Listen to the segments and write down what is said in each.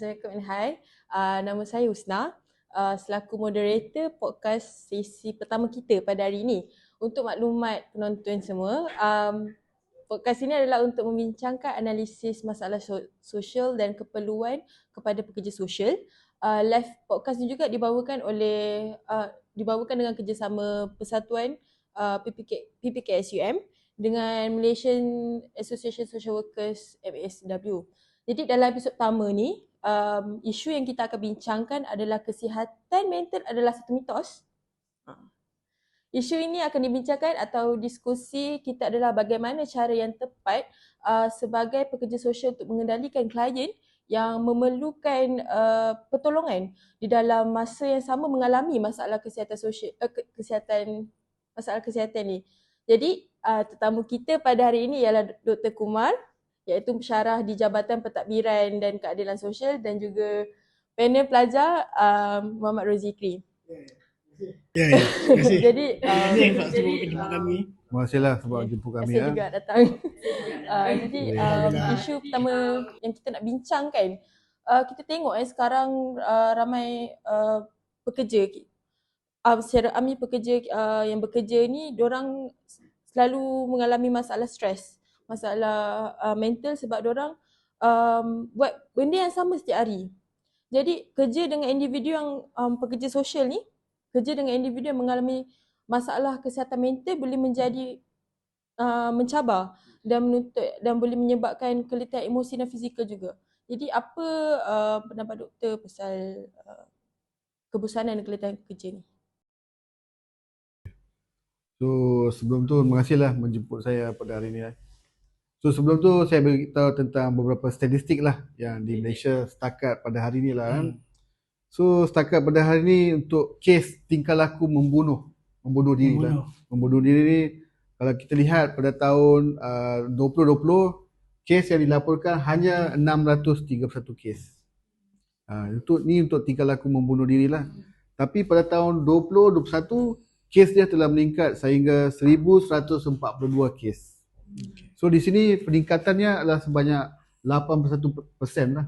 Assalamualaikum and hai. Nama saya Husna, selaku moderator podcast sesi pertama kita pada hari ini. Untuk maklumat penonton semua, podcast ini adalah untuk membincangkan analisis masalah sosial dan keperluan kepada pekerja sosial. Live podcast ini juga dibawakan dengan kerjasama Persatuan PPKSUM dengan Malaysian Association Social Workers MASW. Jadi dalam episod pertama ni, isu yang kita akan bincangkan adalah kesihatan mental adalah satu mitos. Isu ini akan dibincangkan atau diskusi kita adalah bagaimana cara yang tepat sebagai pekerja sosial untuk mengendalikan klien yang memerlukan pertolongan di dalam masa yang sama mengalami masalah kesihatan sosial, masalah kesihatan ni. Jadi tetamu kita pada hari ini ialah Dr. Kumar, iaitu pensyarah di Jabatan Pentadbiran dan Keadilan Sosial, dan juga panel pelajar Muhammad Rozikri. Terima kasih. Jadi Pak sebab jemput kami. Terima kasihlah sebab jemput kami. Terima kasih juga datang. Jadi isu pertama yang kita nak bincangkan, kita tengok sekarang ramai pekerja, secara amil pekerja yang bekerja ni, diorang selalu mengalami masalah stres, masalah mental sebab diorang buat benda yang sama setiap hari. Jadi kerja dengan individu yang pekerja sosial ni, kerja dengan individu yang mengalami masalah kesihatan mental boleh menjadi mencabar dan boleh menyebabkan keletihan emosi dan fizikal juga. Jadi apa pendapat doktor pasal kebosanan dan keletihan kerja ni? So sebelum tu terima kasihlah menjemput saya pada hari ini. So sebelum tu saya beritahu tentang beberapa statistik lah yang di Malaysia setakat pada hari ini lah. So setakat pada hari ini untuk kes tingkah laku membunuh diri lah. Membunuh diri ni kalau kita lihat pada tahun 2020, kes yang dilaporkan hanya 631 kes. Untuk tingkah laku membunuh diri lah. Tapi pada tahun 2021, kes dia telah meningkat sehingga 1142 kes. So di sini peningkatannya adalah sebanyak 81% lah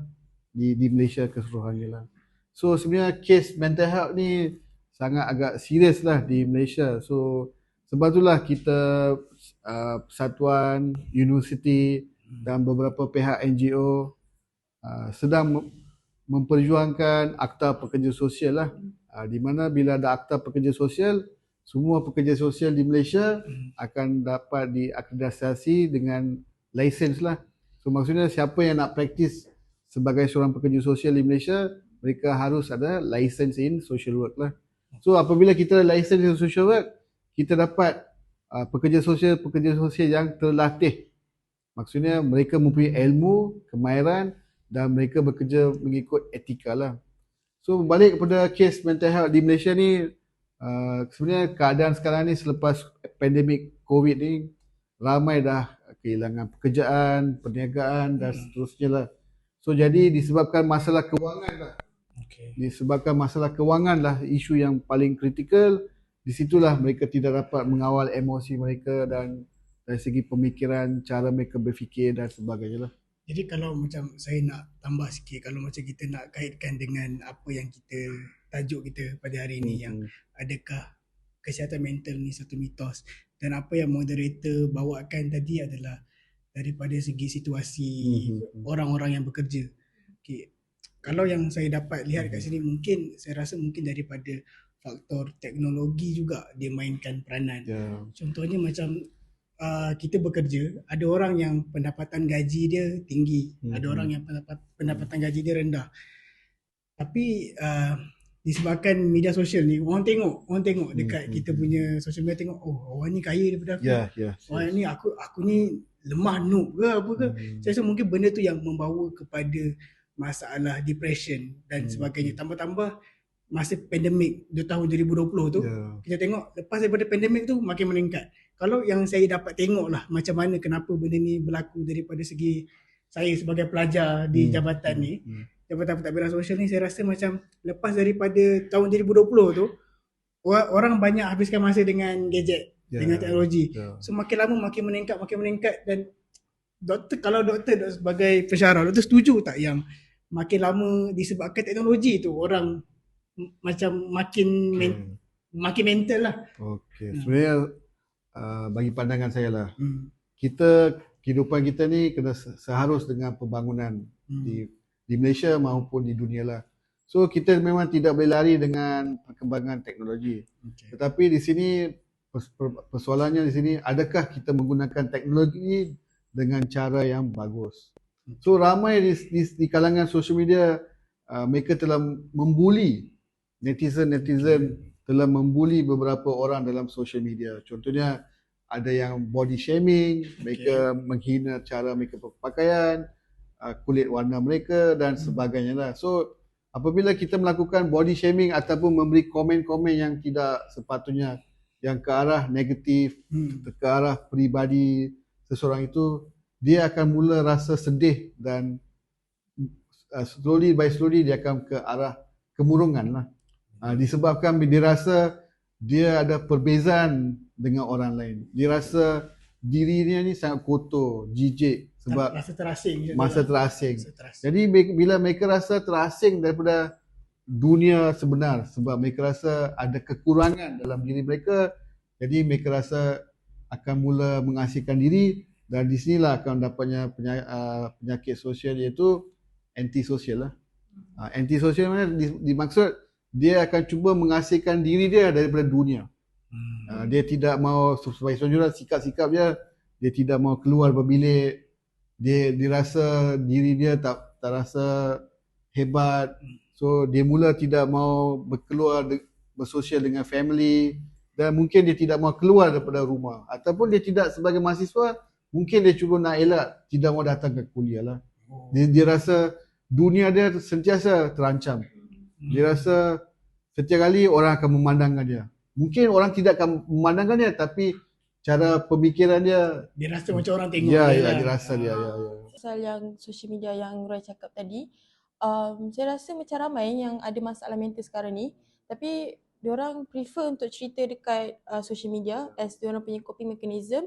di Malaysia keseluruhannya lah. So sebenarnya kes mental health ni sangat agak serius lah di Malaysia. So sebab itulah kita persatuan, universiti dan beberapa pihak NGO sedang memperjuangkan Akta Pekerja Sosial lah. Di mana bila ada Akta Pekerja Sosial, semua pekerja sosial di Malaysia akan dapat diakreditasi dengan lisens lah. So maksudnya siapa yang nak praktis sebagai seorang pekerja sosial di Malaysia, mereka harus ada license in social work lah. So apabila kita ada license in social work, kita dapat pekerja sosial yang terlatih. Maksudnya mereka mempunyai ilmu, kemahiran dan mereka bekerja mengikut etika lah. So balik kepada kes mental health di Malaysia ni, sebenarnya keadaan sekarang ni selepas pandemik COVID ni, ramai dah kehilangan pekerjaan, perniagaan dan seterusnya lah. So jadi disebabkan masalah kewangan lah. Disebabkan masalah kewangan lah isu yang paling kritikal. Di situlah mereka tidak dapat mengawal emosi mereka dan dari segi pemikiran, cara mereka berfikir dan sebagainya lah. Jadi kalau macam saya nak tambah sikit, kalau macam kita nak kaitkan dengan apa yang kita, tajuk kita pada hari ini, yang adakah kesihatan mental ni satu mitos, dan apa yang moderator bawakan tadi adalah daripada segi situasi orang-orang yang bekerja. Okay. Kalau yang saya dapat lihat kat sini, mungkin saya rasa mungkin daripada faktor teknologi juga dia mainkan peranan. Contohnya macam kita bekerja, ada orang yang pendapatan gaji dia tinggi, ada orang yang pendapatan gaji dia rendah. Tapi disebabkan media sosial ni, orang tengok dekat kita punya social media, tengok orang ni kaya daripada aku. Orang ni aku ni lemah noob ke apa ke. Saya rasa mungkin benda tu yang membawa kepada masalah depression dan sebagainya. Tambah-tambah masa pandemik tahun 2020 tu, kita tengok lepas daripada pandemik tu makin meningkat. Kalau yang saya dapat tengok lah macam mana kenapa benda ni berlaku daripada segi saya sebagai pelajar di jabatan ni, Jabatan Pentadbiran Sosial ni, saya rasa macam lepas daripada tahun 2020 tu, orang banyak habiskan masa dengan gadget, dengan teknologi. So makin lama makin meningkat dan doktor, kalau doktor sebagai pensyarah, doktor setuju tak yang makin lama disebabkan teknologi tu orang macam makin makin mental lah. Okey. Sebenarnya bagi pandangan saya lah, Hmm. kehidupan kita ni kena seharus dengan pembangunan di Malaysia maupun di dunia lah. So kita memang tidak boleh lari dengan perkembangan teknologi. Okay. Tetapi di sini persoalannya di sini, adakah kita menggunakan teknologi dengan cara yang bagus? So ramai di kalangan social media, mereka telah membuli netizen telah membuli beberapa orang dalam social media. Contohnya ada yang body shaming, mereka menghina cara mereka berpakaian, kulit warna mereka dan sebagainya lah. So apabila kita melakukan body shaming ataupun memberi komen-komen yang tidak sepatutnya, yang ke arah negatif, ke arah peribadi seseorang itu, dia akan mula rasa sedih dan slowly by slowly dia akan ke arah kemurungan lah. Disebabkan dia rasa dia ada perbezaan dengan orang lain. Dia rasa dirinya ni sangat kotor, jijik sebab masa terasing. Jadi bila mereka rasa terasing daripada dunia sebenar sebab mereka rasa ada kekurangan dalam diri mereka, jadi mereka rasa akan mula mengasihkan diri, dan di sinilah akan dapatnya penyakit sosial, iaitu antisosial lah. Antisosial mana dimaksud dia akan cuba mengasihkan diri dia daripada dunia. Dia tidak mau, sebagai seorang sikap-sikap dia tidak mau keluar berbilik. Dia rasa diri dia tak rasa hebat. So dia mula tidak mau berkeluar bersosial dengan family, dan mungkin dia tidak mau keluar daripada rumah. Ataupun dia tidak, sebagai mahasiswa, mungkin dia cuba nak elak, tidak mau datang ke kuliah lah. Dia rasa dunia dia sentiasa terancam. Dia rasa setiap kali orang akan memandangkan dia. Mungkin orang tidak akan memandangkan dia, tapi cara pemikiran dia rasa macam orang tengok dia rasa dia. Pasal yang social media yang Roy cakap tadi, saya rasa macam ramai yang ada masalah mental sekarang ni, tapi diorang prefer untuk cerita dekat social media as diorang punya coping mechanism,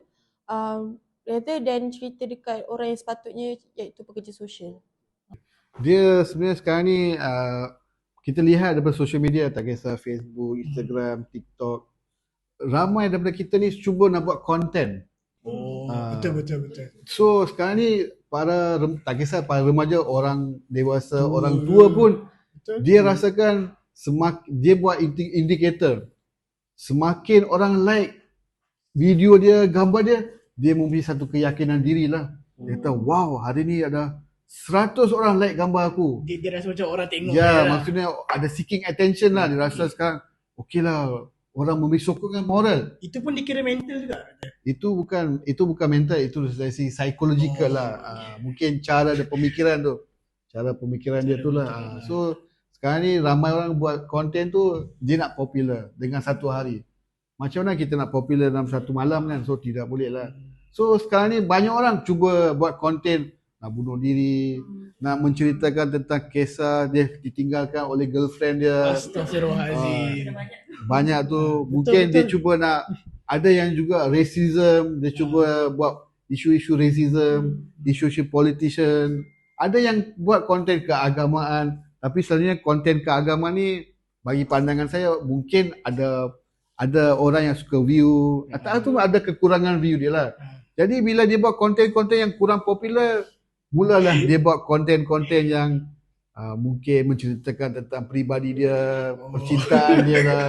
rather than cerita dekat orang yang sepatutnya, iaitu pekerja sosial. Dia sebenarnya sekarang ni kita lihat daripada social media, tak kisah Facebook, Instagram, TikTok, ramai daripada kita ni cuba nak buat konten. Betul. So sekarang ni tak kisah para remaja, orang dewasa, orang tua pun, dia rasakan dia buat indikator. Semakin orang like video dia, gambar dia memberi satu keyakinan diri lah. Dia kata, wow, hari ni ada 100 orang like gambar aku. Dia rasa macam orang tengok. Maksudnya ada seeking attention lah. Dia rasa sekarang, okey lah, orang memberi sokongan moral. Itu pun dikira mental juga? Itu bukan mental, itu dari segi psychological lah. Mungkin cara dia pemikiran tu. Cara pemikiran dia tu lah. So sekarang ni ramai orang buat konten tu, dia nak popular dengan satu hari. Macam mana kita nak popular dalam satu malam kan? So tidak boleh lah. So sekarang ni banyak orang cuba buat konten nak bunuh diri, nak menceritakan tentang kisah dia ditinggalkan oleh girlfriend dia. Astagfirullahaladzim. Banyak tu. Mungkin dia cuba nak, ada yang juga racism, dia cuba buat isu-isu racism, isu-isu politician. Ada yang buat konten keagamaan, tapi selalunya konten keagamaan ni bagi pandangan saya mungkin ada orang yang suka view, atau ada kekurangan view dia lah. Jadi bila dia buat konten-konten yang kurang popular, mulalah dia buat konten-konten yang mungkin menceritakan tentang peribadi dia, percintaan dia lah.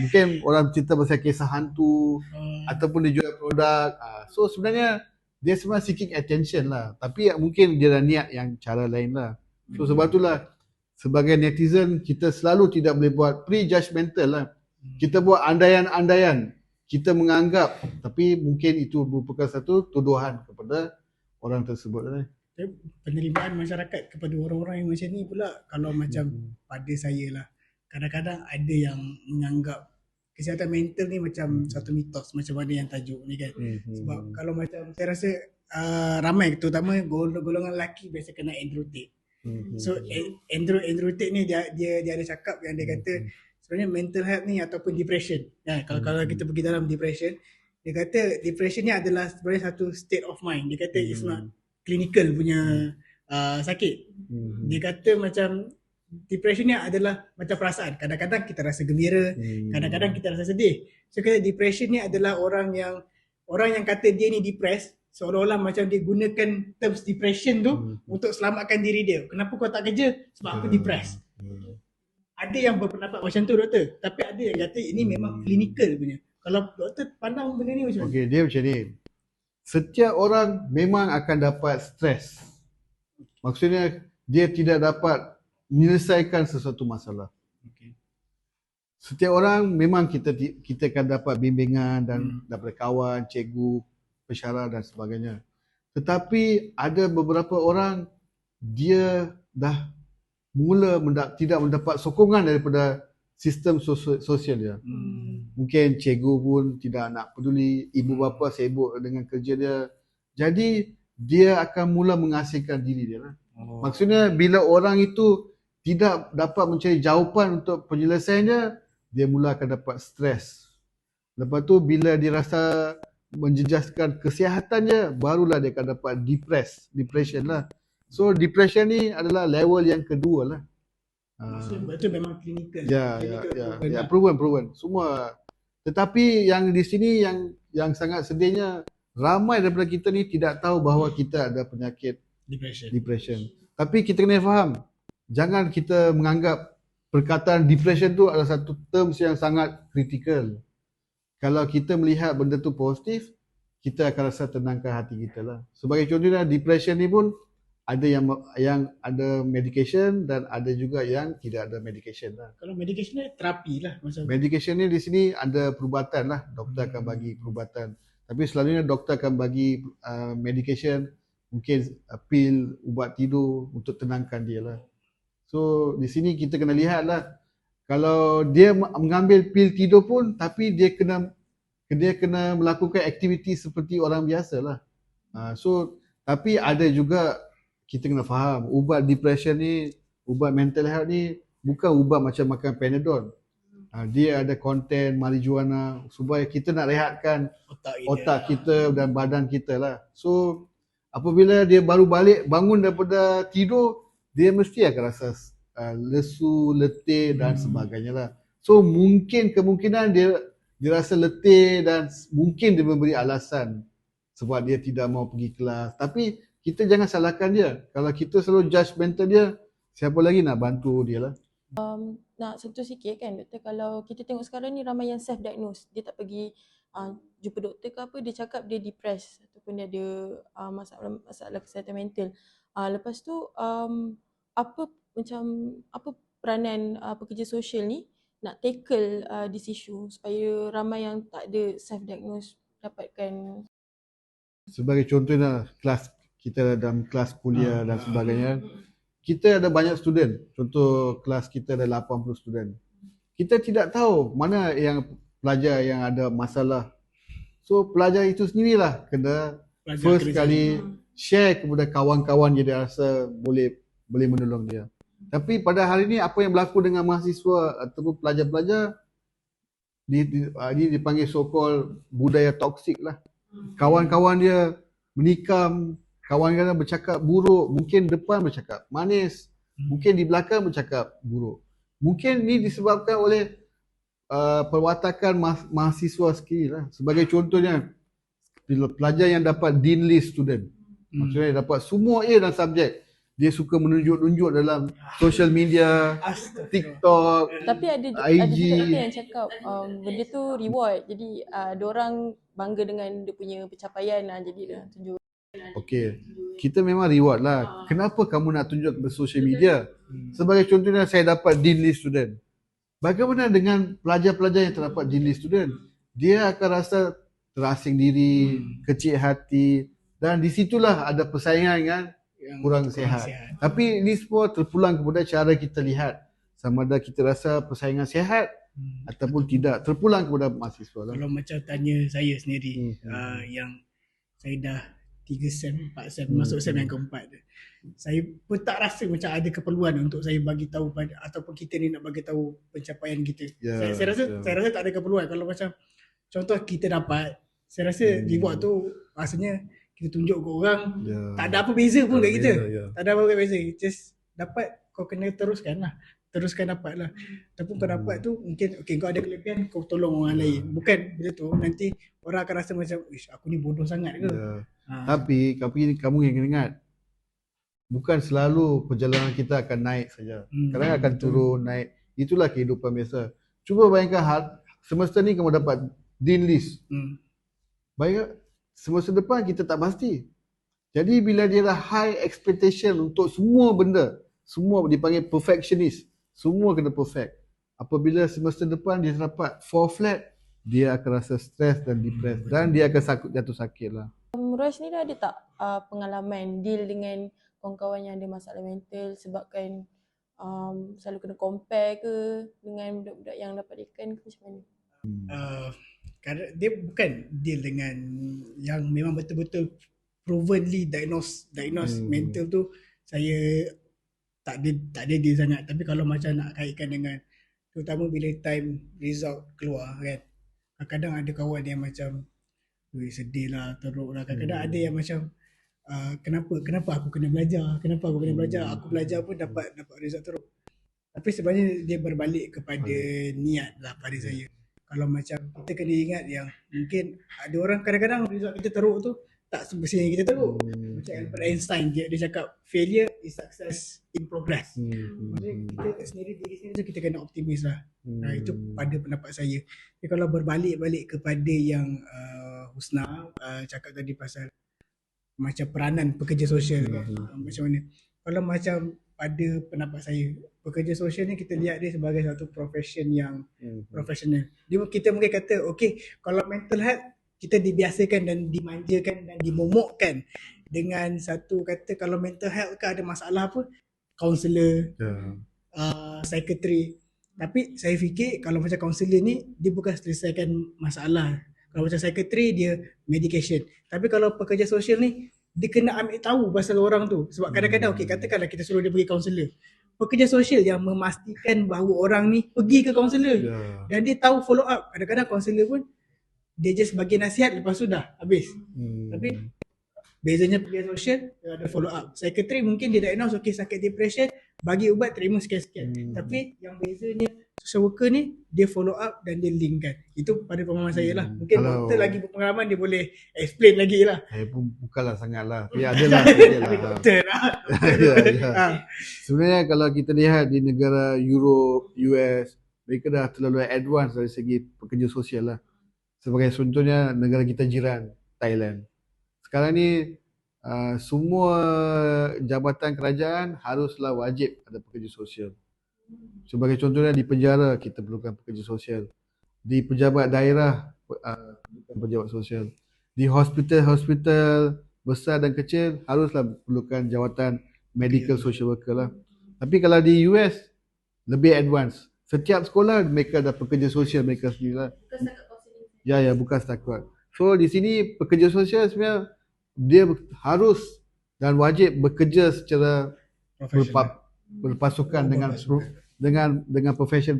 Mungkin orang cerita pasal kisah hantu, ataupun dia jual produk. So sebenarnya dia sebenarnya seeking attention lah. Tapi mungkin dia ada niat yang cara lain lah. So sebab itulah sebagai netizen kita selalu tidak boleh buat pre-judgmental lah. Kita buat andaian-andaian. Kita menganggap, tapi mungkin itu merupakan satu tuduhan kepada orang tersebut. Penerimaan masyarakat kepada orang-orang yang macam ni pula, kalau macam pada saya lah, kadang-kadang ada yang menganggap kesihatan mental ni macam satu mitos, macam mana yang tajuk ni kan. Sebab kalau macam saya rasa ramai, terutama golongan lelaki biasa kena Andrew Tate. So Andrew Tate ni dia ada cakap yang dia kata sebenarnya mental health ni ataupun depression. Kalau kita pergi dalam depression, dia kata depression ni adalah sebenarnya satu state of mind. Dia kata it's not clinical punya sakit. Dia kata macam depression ni adalah macam perasaan. Kadang-kadang kita rasa gembira, kadang-kadang kita rasa sedih. So kata depression ni adalah orang yang kata dia ni depressed, seolah-olah macam dia gunakan terms depression tu untuk selamatkan diri dia. Kenapa kau tak kerja? Sebab aku depressed. Ada yang berpendapat macam tu doktor, tapi ada yang kata ini memang klinikal punya. Kalau doktor pandang benda ni macam mana? Okey, dia macam ni. Setiap orang memang akan dapat stres. Maksudnya dia tidak dapat menyelesaikan sesuatu masalah. Okay. Setiap orang memang kita akan dapat bimbingan dan daripada kawan, cikgu, pensyarah dan sebagainya. Tetapi ada beberapa orang dia dah mula tidak mendapat sokongan daripada sistem sosial dia. Mungkin cikgu pun tidak nak peduli, ibu bapa sibuk dengan kerja dia. Jadi dia akan mula mengasingkan diri dia lah. Maksudnya bila orang itu tidak dapat mencari jawapan untuk penyelesaiannya, dia mula akan dapat stres. Lepas tu bila dia rasa menjejaskan kesihatannya, barulah dia akan dapat depression lah. So depression ni adalah level yang kedua lah. Betul memang klinikal. Ya, proven semua. Tetapi yang di sini yang sangat sedihnya, ramai daripada kita ni tidak tahu bahawa kita ada penyakit depression. Tapi kita kena faham, jangan kita menganggap perkataan depression tu adalah satu terms yang sangat kritikal. Kalau kita melihat benda tu positif, kita akan rasa tenangkan hati kita lah. Sebagai contohnya, depression ni pun ada yang ada medication dan ada juga yang tidak ada medication lah. Kalau medication ni terapi lah. Medication ni di sini ada perubatan lah. Doktor akan bagi perubatan. Tapi selalunya doktor akan bagi medication, mungkin pil, ubat tidur untuk tenangkan dia lah. So di sini kita kena lihat lah. Kalau dia mengambil pil tidur pun, tapi dia kena melakukan aktiviti seperti orang biasa lah. So tapi ada juga kita kena faham, ubat depression ni, ubat mental health ni bukan ubat macam makan Panadol. Dia ada konten marijuana supaya kita nak rehatkan otak kita dan badan kita lah. So apabila dia baru bangun daripada tidur, dia mesti akan rasa lesu, letih dan sebagainya lah. So mungkin kemungkinan dia rasa letih dan mungkin dia memberi alasan sebab dia tidak mau pergi kelas. Tapi kita jangan salahkan dia. Kalau kita selalu judgemental dia, siapa lagi nak bantu dia lah. Nak sentuh sikit kan doktor, kalau kita tengok sekarang ni ramai yang self diagnose, dia tak pergi jumpa doktor ke apa, dia cakap dia depressed ataupun dia ada masalah kesihatan mental. Lepas tu apa peranan pekerja sosial ni nak tackle this issue supaya ramai yang tak ada self diagnose dapatkan. Sebagai contohnya kelas kita dalam kelas kuliah dan sebagainya, kita ada banyak student. Contoh kelas kita ada 80 student. Kita tidak tahu mana yang pelajar yang ada masalah. So pelajar itu sendirilah kena first kali share kepada kawan-kawan dia rasa boleh menolong dia. Tapi pada hari ini apa yang berlaku dengan mahasiswa ataupun pelajar-pelajar, ini dipanggil so-called budaya toksik lah. Kawan-kawan dia menikam, kawan-kawan bercakap buruk, mungkin depan bercakap manis, mungkin di belakang bercakap buruk. Mungkin ni disebabkan oleh perwatakan mahasiswa sendiri lah. Sebagai contohnya, pelajar yang dapat dean list student, maksudnya dapat semua A dalam subjek, dia suka menunjuk-nunjuk dalam social media, TikTok, tapi ada IG. juga yang cakap benda tu reward. Jadi diorang bangga dengan dia punya pencapaian, jadi dia tunjuk. Okey, kita memang reward lah. Kenapa kamu nak tunjuk ke social media? Sebagai contohnya, saya dapat dean list student. Bagaimana dengan pelajar-pelajar yang terdapat dean list student? Dia akan rasa terasing diri, kecil hati, dan di situlah ada persaingan yang kurang sihat. Tapi ini semua terpulang kepada cara kita lihat. Sama ada kita rasa persaingan sihat ataupun tidak. Terpulang kepada mahasiswa lah. Kalau macam tanya saya sendiri, yang saya dah 3 sem, 4 sem, masuk sem yang keempat, saya pun tak rasa macam ada keperluan untuk saya bagi tahu ataupun kita ni nak bagi tahu pencapaian kita. Saya rasa tak ada keperluan. Kalau macam contoh kita dapat, saya rasa reward tu rasanya kita tunjuk ke orang, Ya. tak ada apa beza pun kat kita. Ya. Tak ada apa beza. Just dapat, kau kena teruskan lah. Teruskan dapat lah. Ataupun kau dapat tu mungkin okay, kau ada kelebihan, kau tolong orang lain. Bukan bila tu nanti orang akan rasa macam, ish, aku ni bodoh sangat ke? Ya. Tapi kamu yang kena ingat, bukan selalu perjalanan kita akan naik saja. Kadang akan turun, naik. Itulah kehidupan biasa. Cuba bayangkan semester ni kamu dapat dean list. Bayangkan semester depan kita tak pasti. Jadi bila dia dah high expectation untuk semua benda, semua dipanggil perfectionist, semua kena perfect. Apabila semester depan dia dapat 4 flat, dia akan rasa stres dan depressed dan dia akan jatuh sakit lah. Roy sendiri ada tak pengalaman deal dengan kawan-kawan yang ada masalah mental sebabkan selalu kena compare ke dengan budak-budak yang dapat dekan ke macam mana? Kerana dia bukan deal dengan yang memang betul-betul provenly diagnose mental tu, saya tak ada deal sangat. Tapi kalau macam nak kaitkan dengan, terutama bila time result keluar kan, kadang-kadang ada kawan yang macam sedih lah, teruk lah. Kadang-kadang ada yang macam kenapa aku kena belajar, aku belajar pun dapat result teruk. Tapi sebenarnya dia berbalik kepada niat lah pada saya. Kalau macam kita kena ingat yang mungkin ada orang kadang-kadang result kita teruk tu tak semestinya kita teruk. Macam Albert Einstein, dia cakap failure is success in progress. Maksudnya kita sendiri diri sendiri tu kita kena optimis lah. Itu pada pendapat saya. Jadi kalau berbalik kepada yang Husna cakap tadi pasal macam peranan pekerja sosial kan, macam mana. Kalau macam pada pendapat saya, pekerja sosial ni kita lihat dia sebagai satu profession yang profesional. Kita mungkin kata okay, kalau mental health kita dibiasakan dan dimanjakan dan dimomokkan dengan satu kata, kalau mental health ke ada masalah apa, kaunselor, psikiatri. Tapi saya fikir kalau macam kaunselor ni dia bukan selesaikan masalah. Kalau macam psikiatri dia medication. Tapi kalau pekerja sosial ni dia kena ambil tahu pasal orang tu. Sebab kadang-kadang okay, katakanlah kita suruh dia pergi kaunselor. Pekerja sosial yang memastikan bahawa orang ni pergi ke kaunselor. Dan dia tahu follow up. Kadang-kadang kaunselor pun dia just bagi nasihat lepas tu dah habis. Tapi bezanya pekerja sosial dia ada follow up. Psikiatri mungkin dia diagnose okay, sakit depression, bagi ubat, terima sekian-sekian. Tapi yang bezanya social worker ni dia follow up dan dia linkkan. Itu pada pemahaman saya lah. Mungkin doktor lagi berpengalaman, dia boleh explain lagi lah. Bukanlah sangat lah. Ya adalah. Doktor lah. Sebenarnya kalau kita lihat di negara Europe, US, mereka dah terlalu advance dari segi pekerja sosial lah. Sebagai contohnya negara kita jiran, Thailand. Sekarang ni semua jabatan kerajaan haruslah wajib ada pekerja sosial. Sebagai contohnya di penjara kita perlukan pekerja sosial. Di pejabat daerah perlukan pejabat sosial. Di hospital besar dan kecil haruslah perlukan jawatan medical social worker lah. Tapi kalau di US lebih advance. Setiap sekolah mereka ada pekerja sosial mereka sendiri lah. Ya, bukan setakat. So di sini pekerja sosial sebenarnya dia harus dan wajib bekerja secara berpasukan dengan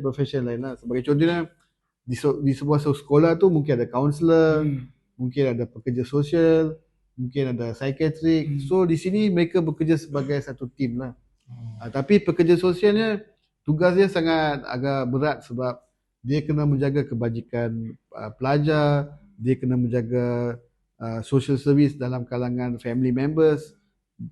profession lain lah. Sebagai contohnya di sebuah sekolah tu mungkin ada kaunselor, mungkin ada pekerja sosial, mungkin ada psikiatrik. So di sini mereka bekerja sebagai satu tim lah. Tapi pekerja sosialnya tugasnya sangat agak berat sebab dia kena menjaga kebajikan pelajar, dia kena menjaga social service dalam kalangan family members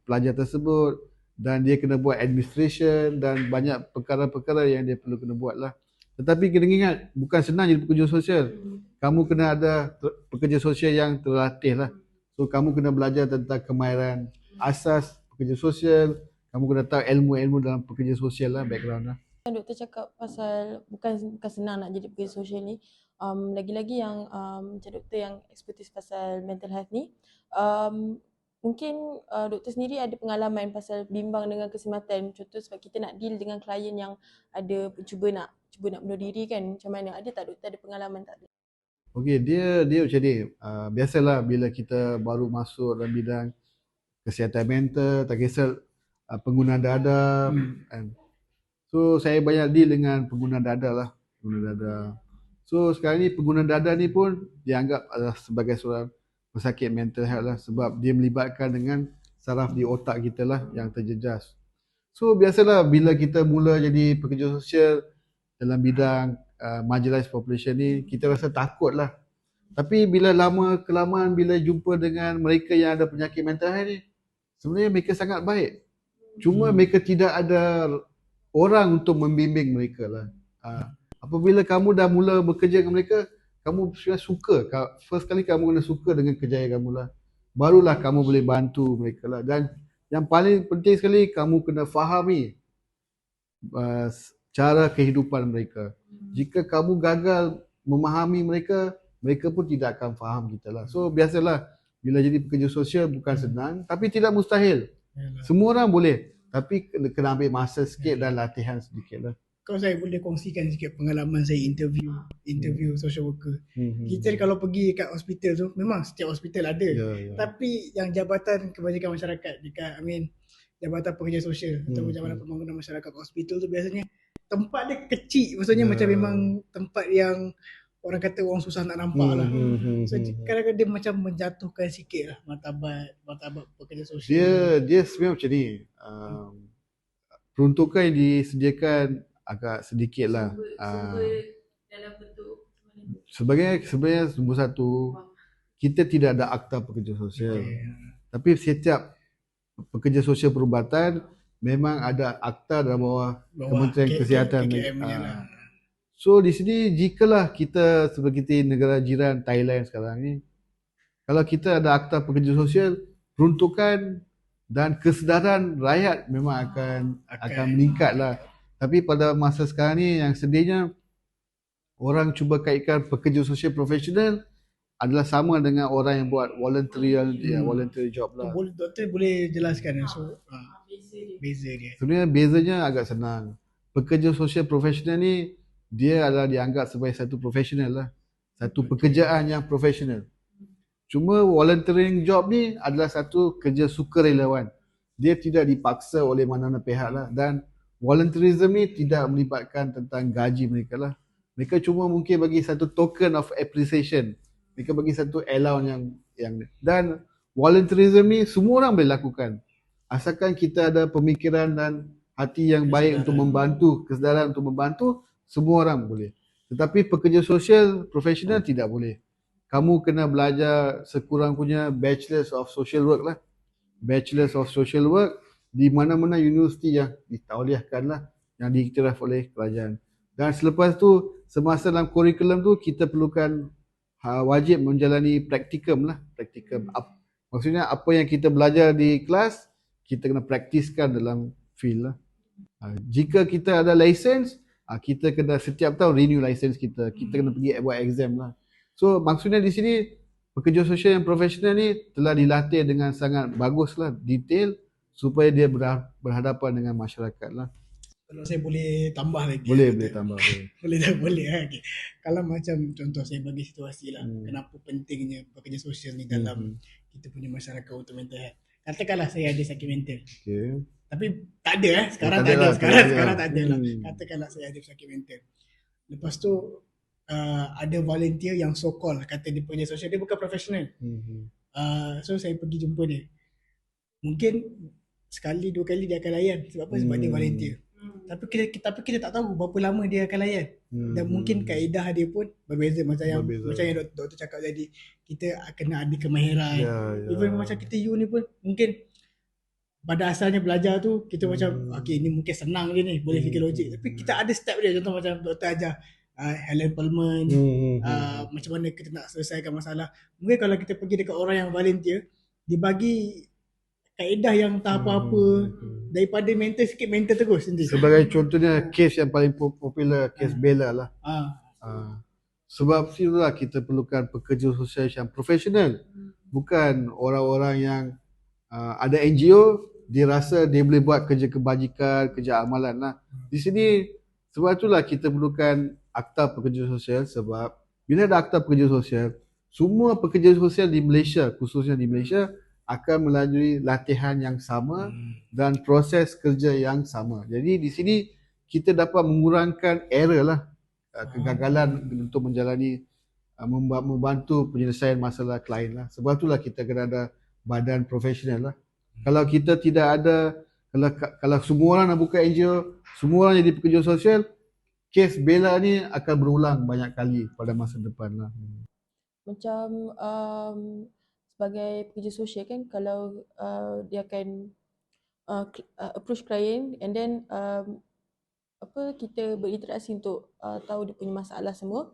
pelajar tersebut, dan dia kena buat administration dan banyak perkara-perkara yang dia perlu kena buat lah. Tetapi kena ingat, bukan senang jadi pekerja sosial. Kamu kena ada pekerja sosial yang terlatih lah. So kamu kena belajar tentang kemahiran asas pekerja sosial, kamu kena tahu ilmu-ilmu dalam pekerja sosial lah, background lah. Doktor cakap pasal bukan senang nak jadi pekerja sosial ni. Lagi-lagi yang macam doktor yang expertise pasal mental health ni, mungkin doktor sendiri ada pengalaman pasal bimbang dengan kesematan. Contoh sebab kita nak deal dengan klien yang ada cuba nak bunuh diri kan, macam mana? Ada tak doktor ada pengalaman tak? Okey, dia macam ni. Biasalah bila kita baru masuk dalam bidang kesihatan mental, tak kisah penggunaan dada kan. So saya banyak deal dengan pengguna dada lah, pengguna dada. So sekarang ni pengguna dada ni pun dianggap adalah sebagai seorang pesakit mental health lah, sebab dia melibatkan dengan saraf di otak kita lah yang terjejas. So biasalah bila kita mula jadi pekerja sosial dalam bidang marginalised population ni, kita rasa takut lah. Tapi bila kelamaan bila jumpa dengan mereka yang ada penyakit mental health ni, sebenarnya mereka sangat baik. Cuma mereka tidak ada orang untuk membimbing mereka lah. Apabila kamu dah mula bekerja dengan mereka, kamu sudah suka. First kali kamu kena suka dengan kerjaya kamu lah. Barulah kamu boleh bantu mereka lah. Dan yang paling penting sekali, kamu kena fahami cara kehidupan mereka. Jika kamu gagal memahami mereka, mereka pun tidak akan faham kita lah. So biasalah, bila jadi pekerja sosial bukan senang, tapi tidak mustahil. Semua orang boleh, tapi kena ambil masa sikit dan latihan sedikit lah. Kalau saya boleh kongsikan sikit pengalaman saya interview social worker. Kita kalau pergi kat hospital tu, memang setiap hospital ada. Tapi yang Jabatan Kebajikan Masyarakat dekat Jabatan Pekerja Sosial atau Jabatan Pembangunan Masyarakat hospital tu biasanya tempat dia kecil. Maksudnya macam memang tempat yang orang kata orang susah nak nampak lah. So kadang-kadang dia macam menjatuhkan sikit lah martabat pekerja sosial. Dia sebenarnya macam ni. Peruntukan yang disediakan agak sedikit lah. Dalam bentuk Sebenarnya nombor satu, kita tidak ada akta pekerja sosial. Tapi setiap pekerja sosial perubatan memang ada akta dalam bawah Kementerian Kesihatan. So di sini jikalah kita seperti negara jiran Thailand sekarang ni, kalau kita ada akta pekerja sosial, peruntukan dan kesedaran rakyat memang akan meningkat lah. Tapi pada masa sekarang ni yang sedihnya, orang cuba kaitkan pekerja sosial profesional adalah sama dengan orang yang buat voluntary job lah. Doktor boleh jelaskan beza dia. Sebenarnya bezanya agak senang. Pekerja sosial profesional ni dia adalah dianggap sebagai satu profesional lah. Satu pekerjaan yang profesional. Cuma volunteering job ni adalah satu kerja sukarelawan. Dia tidak dipaksa oleh mana-mana pihak lah. Dan volunteerism ni tidak melibatkan tentang gaji mereka lah. Mereka cuma mungkin bagi satu token of appreciation. Mereka bagi satu allowance yang dan volunteerism ni semua orang boleh lakukan. Asalkan kita ada pemikiran dan hati yang baik untuk membantu, kesedaran untuk membantu, semua orang boleh. Tetapi pekerja sosial profesional tidak boleh. Kamu kena belajar sekurang-kurangnya Bachelors of Social Work lah. Bachelors of Social Work di mana-mana universiti yang ditauliahkan lah, yang diiktiraf oleh kerajaan. Dan selepas tu, semasa dalam kurikulum tu, kita perlukan wajib menjalani praktikum lah. Maksudnya apa yang kita belajar di kelas, kita kena praktiskan dalam field lah. Jika kita ada license, kita kena setiap tahun renew license kita. Kita kena pergi buat exam lah. So maksudnya di sini pekerja sosial yang profesional ni telah dilatih dengan sangat bagus lah, detail, supaya dia berhadapan dengan masyarakat lah. Kalau saya boleh tambah lagi. Boleh tambah. Boleh. Okay. Kalau macam contoh saya bagi situasi lah, kenapa pentingnya pekerja sosial ni dalam kita punya masyarakat untuk mental health. Katakanlah saya ada sakit mental. Okay. Tapi tak ada sekarang tak ada. Sekarang tak ada lah. Katakanlah saya ada sakit mental. Lepas tu ada volunteer yang so called kata dia pekerja sosial, dia bukan profesional. So saya pergi jumpa dia. Mungkin sekali dua kali dia akan layan. Sebab apa? Sebab dia volunteer. Tapi kita tak tahu berapa lama dia akan layan. Dan mungkin kaedah dia pun berbeza macam yang doktor cakap tadi. Kita kena ada kemahiran. Even macam kita ni pun mungkin pada asalnya belajar tu kita macam okay ni mungkin senang je ni, boleh fikir logik. Tapi kita ada step dia. Contoh macam doktor ajar Helen Pullman, macam mana kita nak selesaikan masalah. Mungkin kalau kita pergi dekat orang yang volunteer, dia bagi kaedah yang tak apa-apa, daripada mental sikit mental terus nanti. Sebagai contohnya kes yang paling popular, kes Bella lah. Sebab itulah kita perlukan pekerja sosial yang profesional. Bukan orang-orang yang ada NGO, dia rasa dia boleh buat kerja kebajikan, kerja amalan lah. Di sini sebab itulah kita perlukan akta pekerja sosial, sebab bila ada akta pekerja sosial, semua pekerja sosial di Malaysia, khususnya di Malaysia, akan melalui latihan yang sama dan proses kerja yang sama. Jadi di sini kita dapat mengurangkan error lah, kegagalan untuk menjalani membantu penyelesaian masalah klien lah. Sebab itulah kita kena ada badan profesional lah. Kalau kita tidak ada, kalau semua orang nak buka NGO, semua orang jadi pekerja sosial, kes bela ni akan berulang banyak kali pada masa depan lah. Macam sebagai pekerja sosial kan, kalau dia akan approach client and then kita berinteraksi untuk tahu dia punya masalah semua,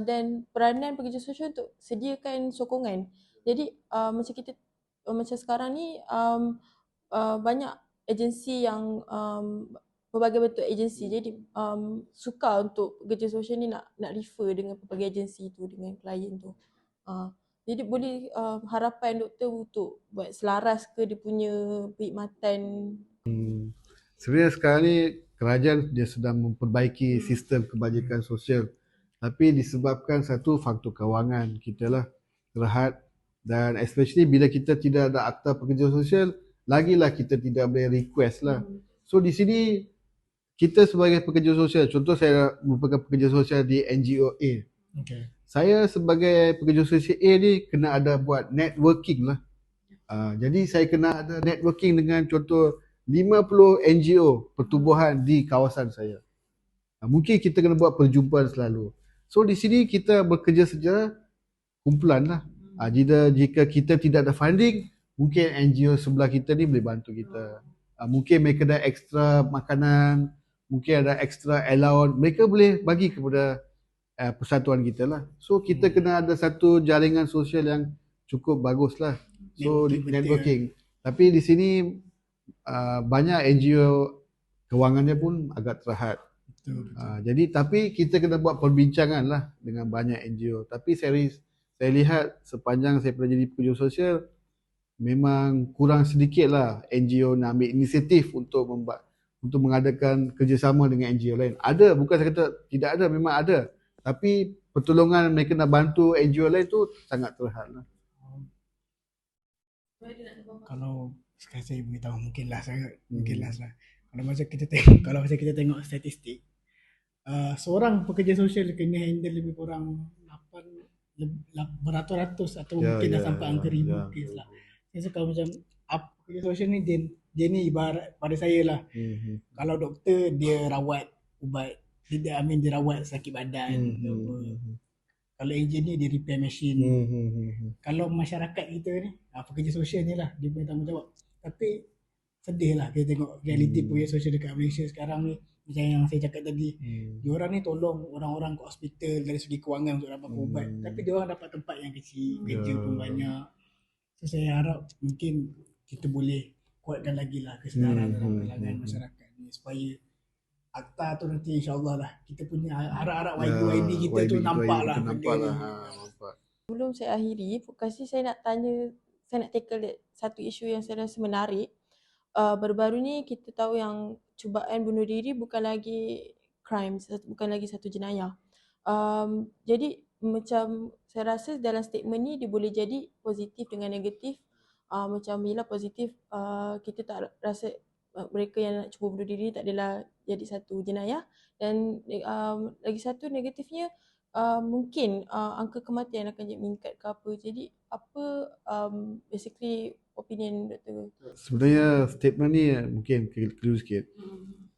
dan peranan pekerja sosial untuk sediakan sokongan. Jadi macam kita macam sekarang ni banyak agensi yang pelbagai bentuk agensi, jadi sukar untuk pekerja sosial ni nak refer dengan pelbagai agensi tu dengan klien tu. Jadi boleh harapan doktor untuk buat selaras ke dia punya perkhidmatan. Sebenarnya sekarang ni kerajaan dia sedang memperbaiki sistem kebajikan sosial, tapi disebabkan satu faktor kewangan kita lah terhad, dan especially bila kita tidak ada akta pekerja sosial, lagilah kita tidak boleh request lah. So di sini kita sebagai pekerja sosial, contoh saya merupakan pekerja sosial di NGO A. Okay. Saya sebagai pekerja sosial A ni kena ada buat networking lah. Jadi saya kena ada networking dengan contoh 50 NGO pertubuhan di kawasan saya. Mungkin kita kena buat perjumpaan selalu. So di sini kita bekerja secara kumpulan lah. Jika kita tidak ada funding, mungkin NGO sebelah kita ni boleh bantu kita. Mungkin mereka ada ekstra makanan, mungkin ada ekstra allowance, mereka boleh bagi kepada persatuan kita lah. So kita kena ada satu jaringan sosial yang cukup bagus lah. So networking. Tapi di sini banyak NGO kewangannya pun agak terhad. Jadi tapi kita kena buat perbincangan lah dengan banyak NGO. Tapi saya lihat sepanjang saya pernah jadi pekerja sosial, memang kurang sedikit lah NGO nak ambil inisiatif untuk mengadakan kerjasama dengan NGO lain. Ada, bukan saya kata tidak ada, memang ada. Tapi pertolongan mereka nak bantu NGO lain tu sangat terhad lah. Kalau sekarang saya beritahu mungkinlah lah. Kalau macam kita tengok statistik, seorang pekerja sosial kena handle lebih kurang beratus-ratus atau mungkin dah sampai angka ribu kes lah. Saya suka macam pekerja sosial ni dia ni ibarat pada saya lah. Kalau doktor dia rawat ubat, dia rawat sakit badan. Kalau engineer dia repair mesin. Kalau masyarakat kita ni, pekerja sosial ni lah dia punya tanggungjawab. Tapi sedih lah kita tengok realiti pekerja sosial dekat Malaysia sekarang ni. Macam yang saya cakap tadi, diorang ni tolong orang-orang ke hospital dari segi kewangan untuk dapat ubat. Tapi diorang dapat tempat yang kecil, kerja pun banyak. So saya harap mungkin kita boleh kuatkan lagi lah kesedaran dalam kalangan masyarakat ni, supaya akta tu nanti insyaAllah lah kita punya harap-harap YB kita tu nampak lah. Sebelum saya akhiri podcast ni, saya nak tackle satu isu yang saya rasa menarik. Baru-baru ni kita tahu yang cubaan bunuh diri bukan lagi crime, bukan lagi satu jenayah. Jadi macam saya rasa dalam statement ni dia boleh jadi positif dengan negatif. Macam bila positif, kita tak rasa mereka yang nak cuba bunuh diri tak adalah jadi satu jenayah, dan lagi satu negatifnya, mungkin angka kematian akan jadi meningkat ke apa. Jadi apa basically opinion doktor? Sebenarnya statement ni mungkin keliru sikit.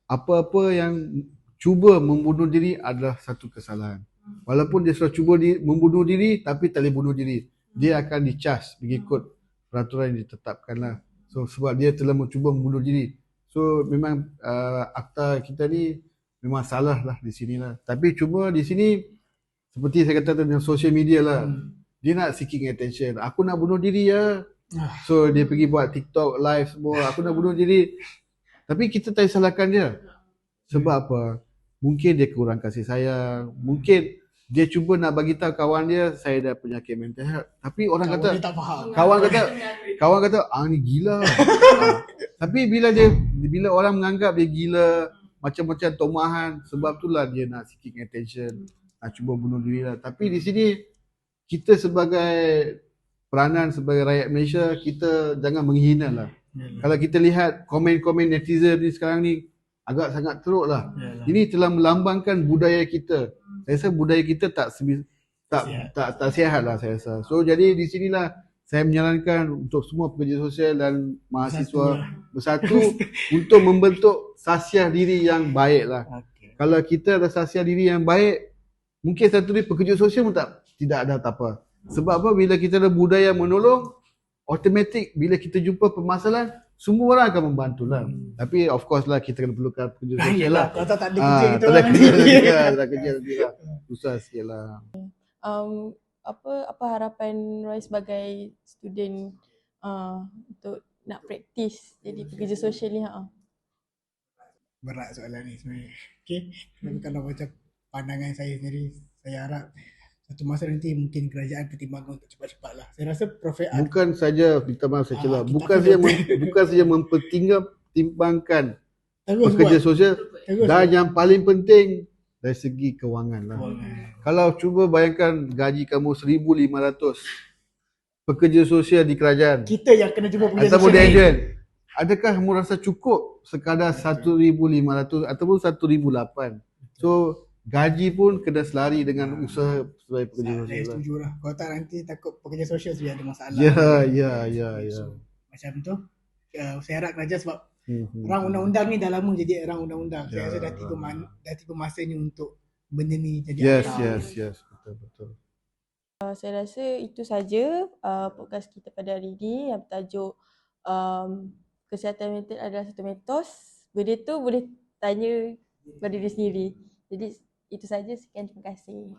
Apa-apa yang cuba membunuh diri adalah satu kesalahan. Walaupun dia sudah cuba membunuh diri tapi tak boleh bunuh diri, dia akan di-charge mengikut peraturan yang ditetapkan lah. So sebab dia telah mencuba membunuh diri. So memang akta kita ni memang salah lah di sini lah. Tapi cuma di sini seperti saya kata dengan social media lah, dia nak seeking attention. Aku nak bunuh diri ya. So dia pergi buat TikTok live semua, aku nak bunuh diri. Tapi kita tak salahkan dia. Sebab apa? Mungkin dia kurang kasih sayang, mungkin dia cuba nak bagi tahu kawan dia saya ada penyakit mental health. Tapi orang kata tak faham. Kawan kata ni gila. Tapi bila orang menganggap dia gila, macam-macam tomahan, sebab itulah dia nak seeking attention, nak cuba bunuh diri lah. Tapi di sini kita sebagai peranan sebagai rakyat Malaysia, kita jangan menghina lah. Kalau kita lihat komen-komen netizen ni sekarang ni agak sangat teruk lah. Ini telah melambangkan budaya kita. Saya rasa budaya kita tak sihat lah saya rasa. So jadi di sinilah saya menyarankan untuk semua pekerja sosial dan mahasiswa bersatu untuk membentuk sasiah diri yang baik lah. Kalau kita ada sasiah diri yang baik, mungkin satu ni pekerja sosial pun tidak ada apa. Sebab apa? Bila kita ada budaya menolong, automatik bila kita jumpa permasalahan, semua orang akan membantu lah. Tapi of course lah kita kena perlukan pekerja sosial lah. Kalau tak ada kerja kita tak ada orang kerja nanti lah, tak ada kerja nanti lah. Susah sikit lah. Apa harapan Roy sebagai student untuk nak praktis jadi pekerja sosial ni? Berat soalan ni sebenarnya. Okay. Tapi kalau macam pandangan saya sendiri, saya harap satu masa nanti mungkin kerajaan pertimbangkan untuk cepat-cepat lah. Saya rasa bukan saja, minta maaf saya celah, bukan saja mempertimbangkan pekerja sosial dan yang paling penting dari segi kewangan lah. Kalau cuba bayangkan gaji kamu 1,500 pekerja sosial di kerajaan, kita yang kena cuba pekerja ataupun sosial agent, adakah kamu rasa cukup sekadar 1,500 ataupun 1,800? So gaji pun kena selari dengan usaha sebagai pekerja sosial. Saya setuju lah. Kalau tak nanti takut pekerja sosial sebenarnya ada masalah. Ya. So, macam tu saya harap kerajaan sebab orang undang-undang ni dah lama jadi orang undang-undang. Saya rasa dah tiba masanya untuk benda ni jadi Yes, betul. Saya rasa itu saja podcast kita pada hari ini yang bertajuk kesihatan mental adalah satu mitos. Benda tu boleh tanya pada diri sendiri. Jadi itu saja, sekian, terima kasih.